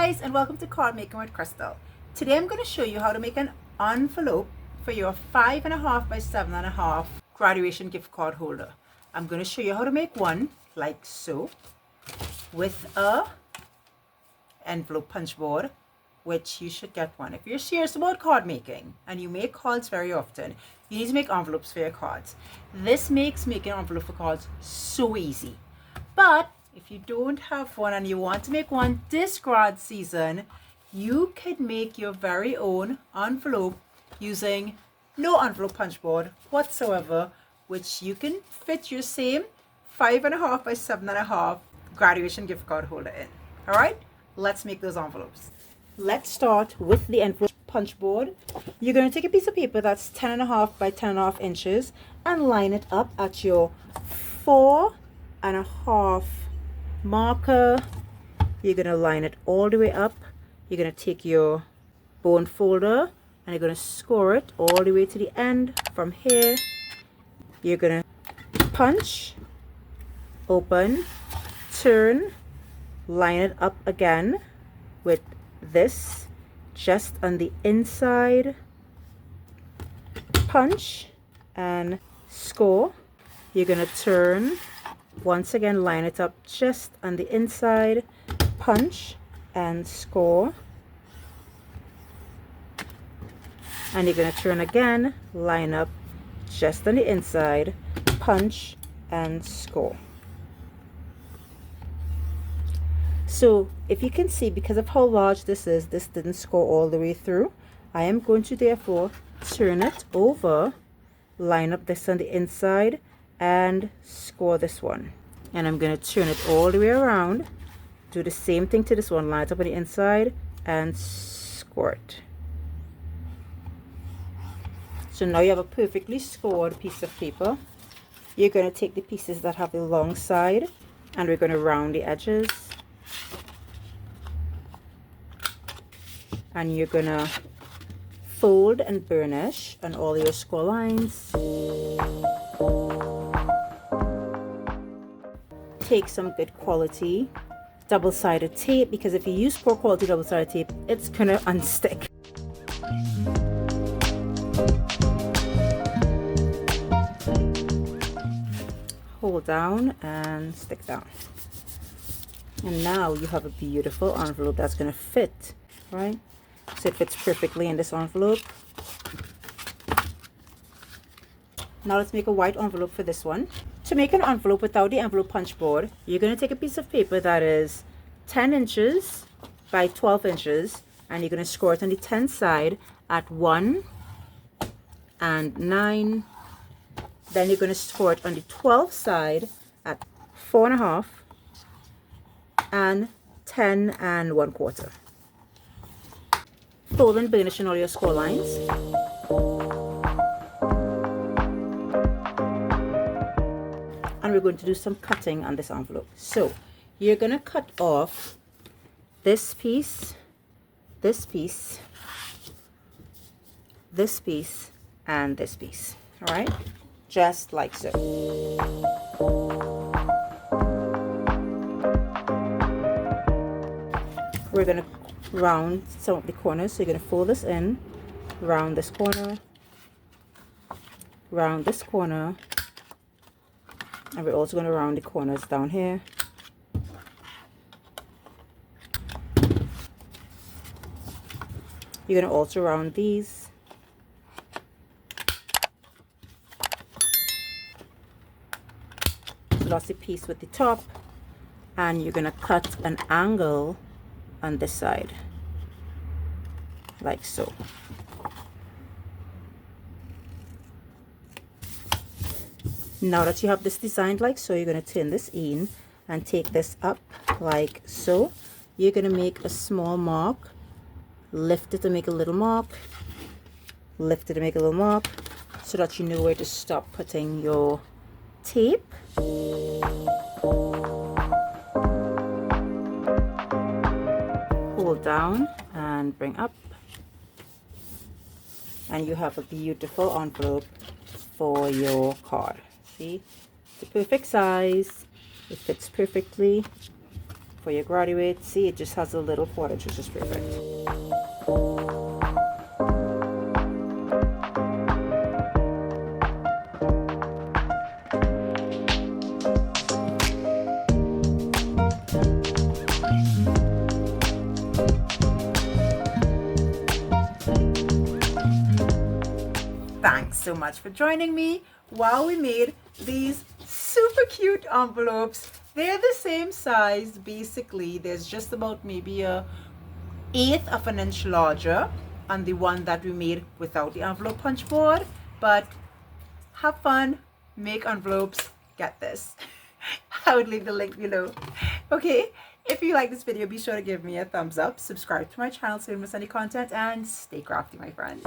guys, and welcome to Cardmaking with Crystal. Today I'm going to show you how to make an envelope for your 5.5 by 7.5 graduation gift card holder. I'm going to show you how to make one like so with a envelope punch board, which you should get one. If you're serious about card making and you make cards very often, you need to make envelopes for your cards. This makes making an envelope for cards so easy. But if you don't have one and you want to make one this grad season, you could make your very own envelope using no envelope punch board whatsoever, which you can fit your same 5.5 by 7.5 graduation gift card holder in. All right, let's make those envelopes. Let's start with the envelope punch board. You're going to take a piece of paper that's 10.5 by 10.5 inches and line it up at your 4.5 marker. You're going to line it all the way up. You're going to take your bone folder and you're going to score it all the way to the end. From here you're going to punch, open, turn, line it up again with this just on the inside, punch and score. You're going to turn, once again line it up just on the inside, punch and score, and you're going to turn again, line up just on the inside, punch and score. So if you can see, because of how large this is, this didn't score all the way through. I am going to therefore turn it over, line up this on the inside and score this one, and I'm going to turn it all the way around, do the same thing to this one, line it up on the inside and score it. So now you have a perfectly scored piece of paper. You're going to take the pieces that have the long side and we're going to round the edges, and you're going to fold and burnish on all your score lines. Take some good quality double-sided tape, because if you use poor quality double-sided tape, it's gonna unstick. Hold down and stick down, and now you have a beautiful envelope that's gonna fit, right? So it fits perfectly in this envelope. Now let's make a white envelope for this one. To make an envelope without the envelope punch board, you're going to take a piece of paper that is 10 inches by 12 inches and you're going to score it on the 10 side at 1 and 9. Then you're going to score it on the 12 side at 4.5 and 10 and 1/4. Fold and burnish in all your score lines. And we're going to do some cutting on this envelope. So you're going to cut off this piece, this piece, this piece, and this piece. All right, just like so. We're going to round some of the corners. So you're going to fold this in, round this corner, round this corner, and we're also going to round the corners down here. You're going to also round these. So that's the piece with the top, and you're going to cut an angle on this side like so. Now that you have this designed like so, you're going to turn this in and take this up like so. You're going to make a small mark, lift it to make a little mark, lift it to make a little mark, so that you know where to stop putting your tape. Hold down and bring up, and you have a beautiful envelope for your card. See, it's the perfect size, it fits perfectly, for your graduate. See, it just has a little portage, which is perfect. Thanks so much for joining me while we made these super cute envelopes. They're the same size basically. There's just about maybe a 1/8 of an inch larger on the one that we made without the envelope punch board. But have fun, make envelopes, get this. I would leave the link below. Okay, if you like this video, be sure to give me a thumbs up, subscribe to my channel so you don't miss any content, and stay crafty, my friends.